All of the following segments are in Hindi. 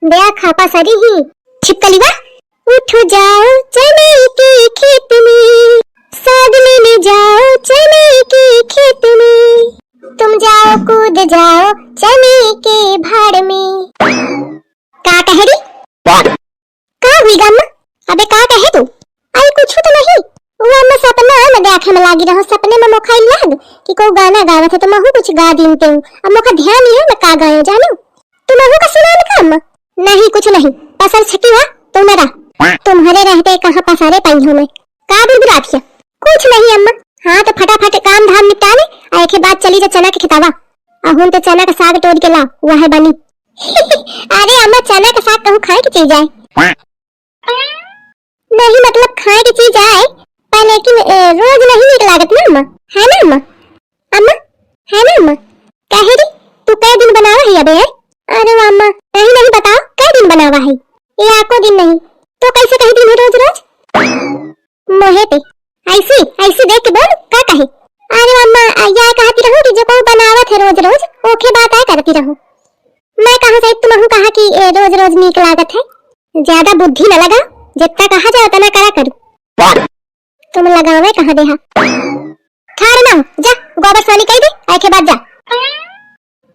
दया खापा सरी ही छिपकली बा। उठ जाओ चने के खेत में, साग लेने जाओ चने के खेत में, तुम जाओ कूद जाओ चने के भाड़ में। का कह रही? का हुई गम्मा? अबे का कहे तू? आई कुछ तो नहीं। वो अम्मा सपना में देखे में लागी रहो, सपने में मोखा याद कि कोई गाना गावत है तो महू कुछ गा दीनते हूँ। अब मोखा ध्यान नहीं है मैं का गायो जानो। तुम महू का सुना ना अम्मा? नहीं कुछ नहीं, पसर छकी हुआ तो मेरा तुम्हारे रहते कहाँ पसारे पाई हूँ मैं। का बुलबुलाती है? कुछ नहीं अम्मा। हाँ तो फटाफट काम धाम निपटा ले, आए के बाद चली जा चना के खितावा। अहुन तो चना का साग तोड़ के ला, वह है बनी। अरे अम्मा चना का साग कहूँ खाए की चीज आए? नहीं मतलब खाए की चीज आए पर लेकिन रोज नहीं नीक लागत ना अम्मा, है ना अम्मा? अम्मा है ना अम्मा? कह रही तू कई दिन बनावा है अबे? अरे अम्मा नहीं नहीं बताओ कई दिन बनावा है? ये आको दिन नहीं तो कैसे कही दिन है रोज रोज? मोहे पे ऐसी ऐसी देख के बोल का कहे? अरे अम्मा या कहती रहूं कि जो को बनावत है रोज रोज ओके बात है करती रहूं। मैं कहां से तुमहू कहा कि रोज रोज नीक लागत है। ज्यादा बुद्धि न लगा, जितना कहा जाए उतना करा करूं। तुम लगावे कहां देहा? ठाड़ ना जा गोबर सानी कह दे, आए के बाद जा।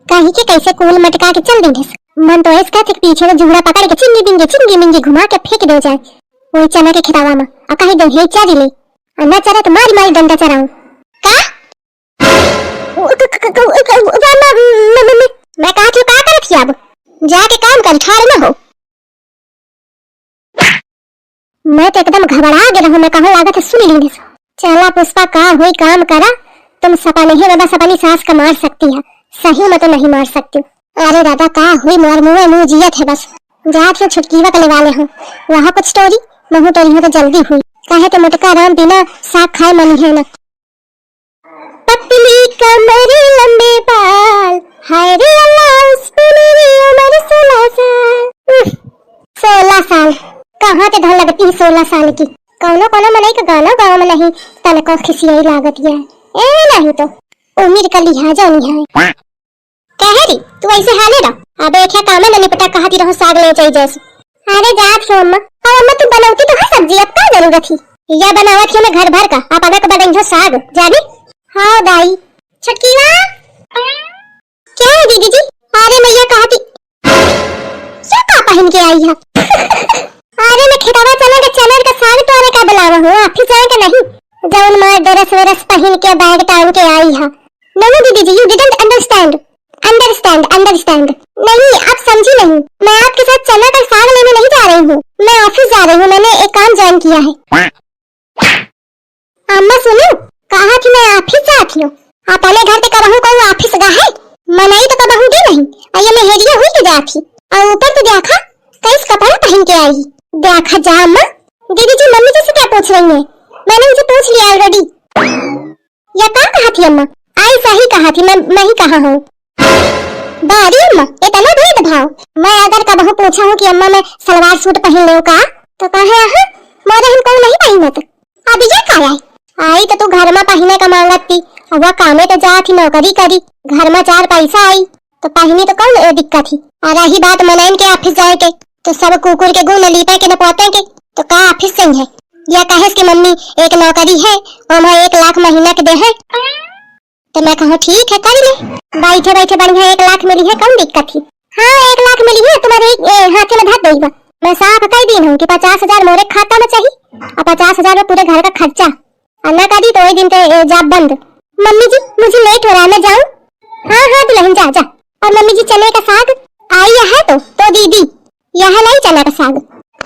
कहीं के कैसे कूल मटका के चल देंगे। मन तो इसका थे पीछे से जुगड़ा पकड़ के चिंगी मिंगी घुमा के फेंक दे जाए वही चना के खितावा में। आ कहीं दे हे चारी ले अन्ना चरा तो मारी मारी डंडा चराऊं का? मैं कहा तू का करत अब जाके काम कर, ठाड़ ना हो। मैं तो एकदम घबरा गया हूँ। मैं कहूँ लागत है सुन ली चला पुष्पा का हुई काम करा। तुम सपा नहीं बस अपनी सास का मार सकती है, सही में तो नहीं मार सकती। अरे दादा का हुई मार मुँह जियत है बस। जात से छुटकीवा के वाले हूँ वहाँ कुछ स्टोरी महू टोरी हो तो जल्दी हुई। कहे तो मुटका राम बिना साग खाए मन है न। पतली कमर लंबे बाल, हाय रे अल्लाह उस पे मेरी उम्र 16 साल। 16 साल कहाँ ते धन लगती है 16 साल की? कौनो कोनो मनई का गाना गाँव में नहीं तनको खिसियाई लागत है। ए नहीं तो उम्र का लिहाजा नहीं है। कह रही तू ऐसे हाले रहा अब एक काम में निपटा कहती रहो साग ले चाहिए जैसे। अरे जात छो अम्मा। और अम्मा तू बनाती तो है सब्जी, अब क्या जरूरत थी? या बनावत है मैं घर भर का आप अलग बदन साग जाने। हाँ दाई छटकीवा क्या है दीदी जी? अरे मैया कहती क्या का पहन के आई है? अरे मैं खितावा चना का साग तोड़ने का बुलावा हूँ, ऑफिस जाए का नहीं। जौन मार दरस वरस पहन के बैग टांग के आई है। नहीं दीदी जी यू डिडंट अंडरस्टैंड अंडरस्टैंड नहीं आप समझी नहीं। मैं आपके साथ चना का साग लेने नहीं जा रही हूँ, मैं ऑफिस जा रही हूँ। मैंने एक काम ज्वाइन किया है। अम्मा सुनो कहा थी मैं ऑफिस जाती हूँ। आप पहले घर पे करहूँ कहूँ ऑफिस गा है मनाई तो कबहू दी नहीं। अये मैं हेरिया हुई के जाती और ऊपर तो देखा कैस कपड़ा पहन के आई। देखा जा अम्मा। दीदी जी मम्मी जी से क्या पूछ रही है? मैंने उनसे पूछ लिया ऑलरेडी। या क्या कहा थी अम्मा? आई सही कहा थी, मैं ही कहा हूँ। बारी अम्मा इतना भेदभाव। मैं अगर कबहू पूछा हूँ कि अम्मा मैं सलवार सूट पहन लूं का तो कहे मोरे हम को नहीं पहनत। अब ये का है? आई तो तू घर में पहने का मांगत थी, अब वह कामे तो जा थी नौकरी करी, घर में 4 पैसा आई तो पहनी तो कौन दिक्कत थी। और रही बात मनैन के ऑफिस जाए के तो सब कुकुर के गुण लीपे के न पोते के तो का ऑफिस से है? या कहे कि मम्मी एक नौकरी है और मैं 1 लाख महीना के दे है तो मैं कहूँ ठीक है कर ले। बैठे बैठे बढ़िया 1 लाख मिली है कौन दिक्कत थी? हाँ 1 लाख मिली है तुम्हारे हाथ में धर देगा। मैं साफ कह दी हूँ कि 50,000 मोरे खाता में चाहिए और 50,000 में पूरे घर का खर्चा अन्ना कर दी तो वही दिन ते जॉब बंद। मम्मी जी मुझे लेट हो रहा है मैं जाऊँ? हाँ हाँ दुल्हन जा जा। और मम्मी जी चने का साग आई है तो दीदी यह नहीं चना का साग।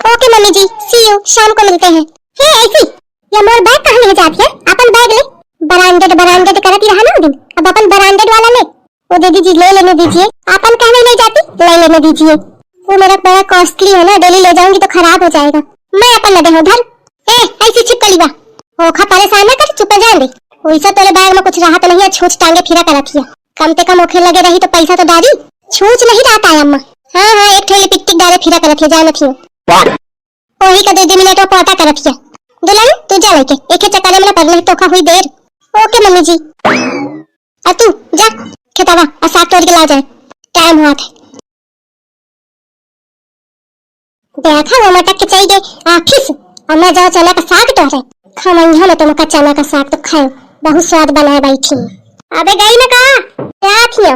Okay mummy ji C you शाम को मिलते हैं। हे ऐसी ये मोर बैग कहाँ ले जाती है? अपन बैग ले बरांडेड करती रहा ना दिन, अब अपन बरांडेड वाला ले। वो दीदी जी ले लेने दीजिए, अपन कहने नहीं जाती ले लेने दीजिए। वो मेरा बड़ा कॉस्टली है ना, डेली ले जाऊंगी तो खराब हो जाएगा। मैं अपन लगे हूँ धर। ऐसी छिपकली बा ओखा परेशान न कर चुप जान दे। वैसे तेरे बैग में कुछ रहा तो नहीं है, छूछ टांगे फिरा कर रखिया। कम से कम ओखे लगे रही तो पैसा तो डाली, छूछ नहीं रहता है अम्मा। हाँ हाँ एक थैली पिकटिक डाले फिरा कर रखिया जान थी वही का 2 मिनट पोटा कर रखिया। दुल्हन तू जा लेके एक चक्कर में पड़ तो हुई देर। ओके मम्मी जी। तू जा खेतावा साग तोड़ के ला जाए टाइम हुआ था। देखा वो मटक के चल गए ऑफिस और मैं जाओ चना का साग टोरे खमैया में तुम का चना का साग तो खाओ बहुत स्वाद बनाए बैठी। अबे गई ना का क्या थियो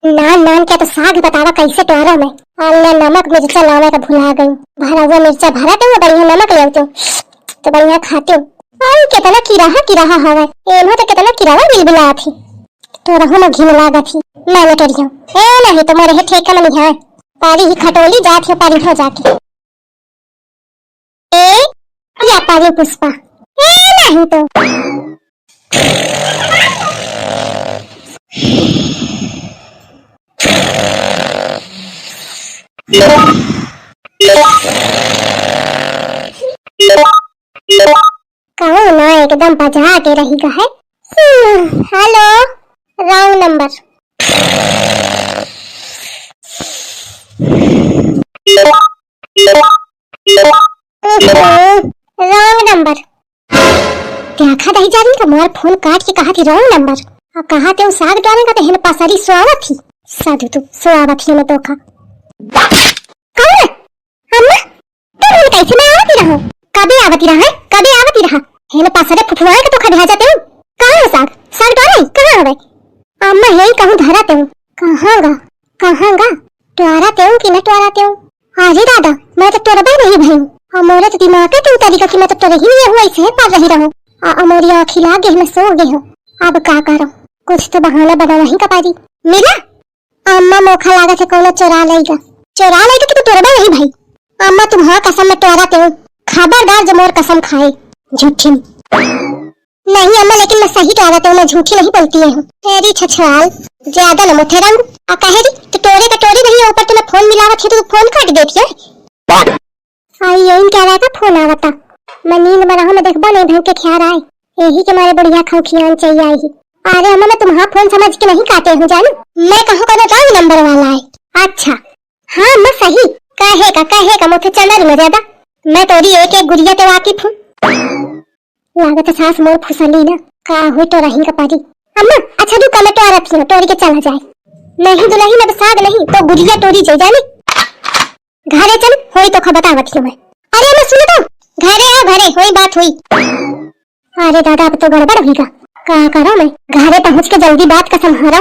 नान नान के तो साग बतावा कैसे टोरो मैं अल्लाह नमक मिर्चा लावे का भुला गई भरा हुआ मिर्चा भरा तो बढ़िया नमक ले तो बढ़िया खाते और कितना किराहा हवे एनो तो कितना किरावा बिलबिला थी तो रहो ना घिन लागा थी मैंने टोरियो ए नहीं तो मोरे ठेका में नहीं है पारी ही खटोली जात है पारी हो जाके ए या पारी पुष्पा ए नहीं तो कहो ना एकदम बजा के रहेगा है। Hello wrong number wrong number देखा दही जा रही का मोर फोन काट के कहा थी रॉन्ग नंबर और कहा थे साग डालेगा तो हेन पासरी सोआवा थी साधु तू सोआवा थी मैं तो खा कौन अम्मा तुम कैसे मैं आवती रहो कभी आवती रहा हेन पासरे फुफुआए का तो खा भेजा जाते हूं कहां है साग डाले कहां है अम्मा यही कहूं धराते हूं कहांगा टोराते हूं कि न टोराते हूं अरे दादा मैं तो टोरबे नहीं भई और मोरे तो दिमाग के तू तरीका कि मैं तो टोरे ही नहीं हुआ इसे पर रही रहूं अमोरी आँखी लागे मैं सो गई हूं अब का करो कुछ तो बहाना बना नहीं का पारी मिला अम्मा मोखा लागा से कोनो चोरा लेगा कि तू टोरबे नहीं भाई अम्मा तुम्हारा कसम में टोराते हूं खबरदार जो मोर कसम खाए झूठी नहीं अम्मा लेकिन मैं सही टोराते हूं मैं झूठी नहीं बोलती हूं तेरी छछवाल ज्यादा न मुथे रंग आ कहे री तो टोरे का टोरी नहीं ऊपर तो मैं फोन मिलावा थी तो फोन काट देती है आई यही कह रहा था फोन आवता मैं नींद में रहूं मैं देखबा नहीं ढंग के ख्याल आए यही के मारे बढ़िया खौखियान चाहिए आई अरे अम्मा मैं तुम्हारा फोन समझ के नहीं काटे हूं जानू मैं कहां का रॉन्ग नंबर वाला है अच्छा हां मैं सही कहे का मुझे चंदर में ज्यादा मैं तोरी एक गुड़िया तो वाकिफ हूं लागत सास मोर फुसली ना का हुई तो रही का पारी अम्मा अच्छा दू कल तो रखी ना तोरी के चला जाए नहीं दुलही में साग नहीं तो गुड़िया तोरी जे जाने घरे चल होई तो खबर बतावत मैं अरे मैं सुन तो घरे होई बात हुई अरे दादा अब तो गड़बड़ होगा का करो मैं घरे पहुंच के जल्दी बात का संभारा